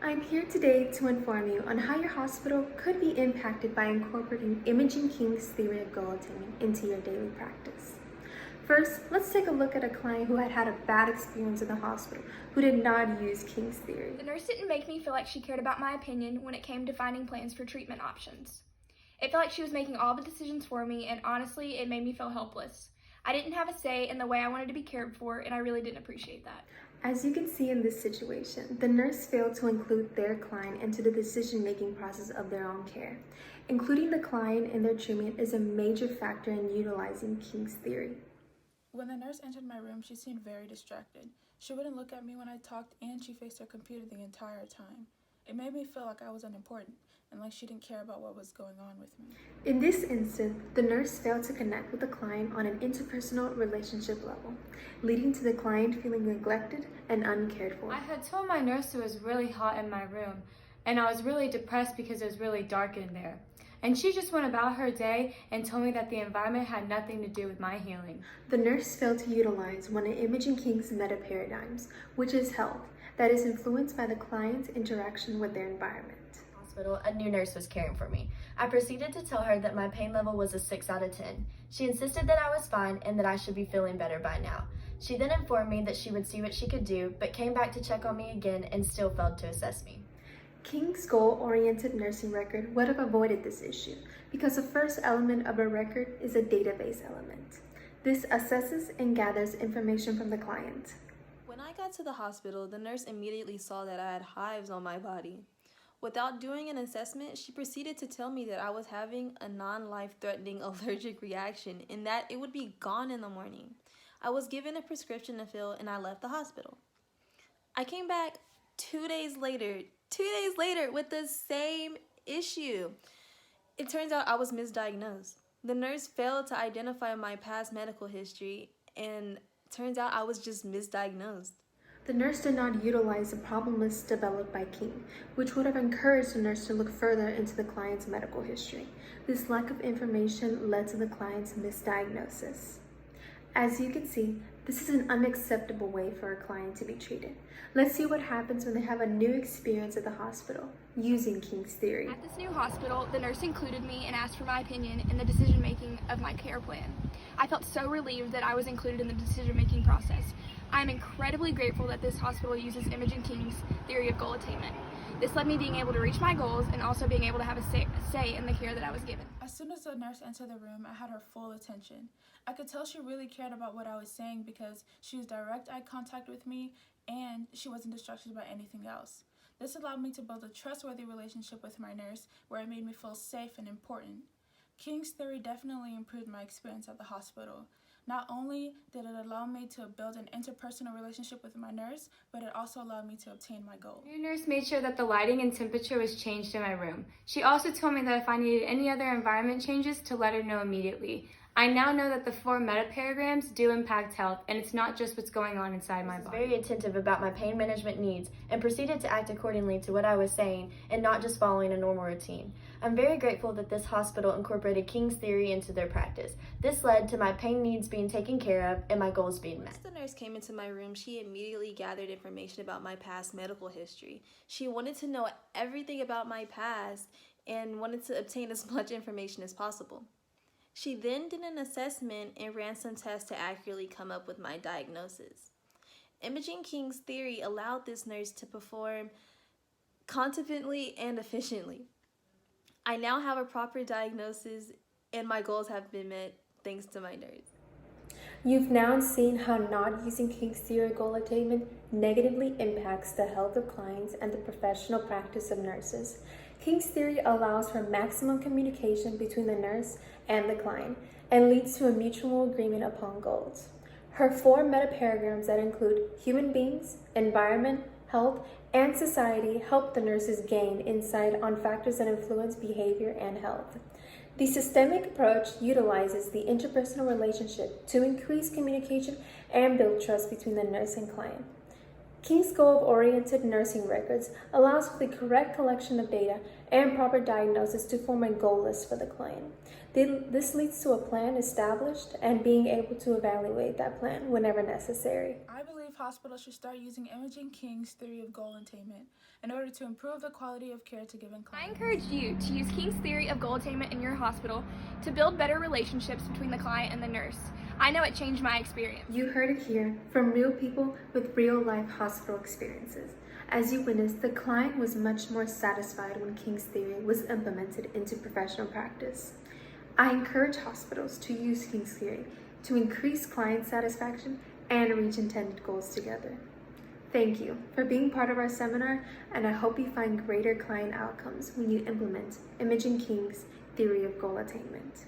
I'm here today to inform you on how your hospital could be impacted by incorporating Imaging King's theory of goal attainment into your daily practice. First, let's take a look at a client who had a bad experience in the hospital, who did not use King's theory. The nurse didn't make me feel like she cared about my opinion when it came to finding plans for treatment options. It felt like she was making all the decisions for me, and honestly, it made me feel helpless. I didn't have a say in the way I wanted to be cared for, and I really didn't appreciate that. As you can see in this situation, the nurse failed to include their client into the decision-making process of their own care. Including the client in their treatment is a major factor in utilizing King's theory. When the nurse entered my room, she seemed very distracted. She wouldn't look at me when I talked, and she faced her computer the entire time. It made me feel like I was unimportant and like she didn't care about what was going on with me. In this instance, the nurse failed to connect with the client on an interpersonal relationship level, leading to the client feeling neglected and uncared for. I had told my nurse it was really hot in my room, and I was really depressed because it was really dark in there. And she just went about her day and told me that the environment had nothing to do with my healing. The nurse failed to utilize one of Imaging King's meta paradigms, which is health, that is influenced by the client's interaction with their environment. Hospital, a new nurse was caring for me. I proceeded to tell her that my pain level was a 6 out of 10. She insisted that I was fine and that I should be feeling better by now. She then informed me that she would see what she could do, but came back to check on me again and still failed to assess me. King's goal-oriented nursing record would have avoided this issue because the first element of a record is a database element. This assesses and gathers information from the client. When I got to the hospital, the nurse immediately saw that I had hives on my body. Without doing an assessment, she proceeded to tell me that I was having a non-life-threatening allergic reaction and that it would be gone in the morning. I was given a prescription to fill and I left the hospital. I came back 2 days later with the same issue. It turns out I was misdiagnosed. The nurse failed to identify my past medical history, and turns out I was just misdiagnosed. The nurse did not utilize the problem list developed by King, which would have encouraged the nurse to look further into the client's medical history. This lack of information led to the client's misdiagnosis. As you can see, this is an unacceptable way for a client to be treated. Let's see what happens when they have a new experience at the hospital using King's theory. At this new hospital, the nurse included me and asked for my opinion in the decision-making of my care plan. I felt so relieved that I was included in the decision-making process. I am incredibly grateful that this hospital uses Imaging King's theory of goal attainment. This led me being able to reach my goals and also being able to have a say in the care that I was given. As soon as the nurse entered the room, I had her full attention. I could tell she really cared about what I was saying because she was direct eye contact with me and she wasn't distracted by anything else. This allowed me to build a trustworthy relationship with my nurse where it made me feel safe and important. King's theory definitely improved my experience at the hospital. Not only did it allow me to build an interpersonal relationship with my nurse, but it also allowed me to obtain my goal. The new nurse made sure that the lighting and temperature was changed in my room. She also told me that if I needed any other environment changes, to let her know immediately. I now know that the 4 meta-paragrams do impact health, and it's not just what's going on inside my I was body. very attentive about my pain management needs and proceeded to act accordingly to what I was saying and not just following a normal routine. I'm very grateful that this hospital incorporated King's theory into their practice. This led to my pain needs being taken care of and my goals being met. Once the nurse came into my room, she immediately gathered information about my past medical history. She wanted to know everything about my past and wanted to obtain as much information as possible. She then did an assessment and ran some tests to accurately come up with my diagnosis. Imaging King's theory allowed this nurse to perform confidently and efficiently. I now have a proper diagnosis and my goals have been met thanks to my nurse. You've now seen how not using King's theory of goal attainment negatively impacts the health of clients and the professional practice of nurses. King's theory allows for maximum communication between the nurse and the client and leads to a mutual agreement upon goals. Her 4 meta-paragrams that include human beings, environment, health, and society help the nurses gain insight on factors that influence behavior and health. The systemic approach utilizes the interpersonal relationship to increase communication and build trust between the nurse and client. King's goal-oriented nursing records allows for the correct collection of data and proper diagnosis to form a goal list for the client. This leads to a plan established and being able to evaluate that plan whenever necessary. I believe believe hospitals should start using Imogen King's theory of goal attainment in order to improve the quality of care to given I clients. encourage you to use King's theory of goal attainment in your hospital to build better relationships between the client and the nurse. I know it changed my experience. You heard it here from real people with real-life hospital experiences. As you witnessed, the client was much more satisfied when King's theory was implemented into professional practice. I encourage hospitals to use King's theory to increase client satisfaction and reach intended goals together. Thank you for being part of our seminar, and I hope you find greater client outcomes when you implement Imogen King's theory of goal attainment.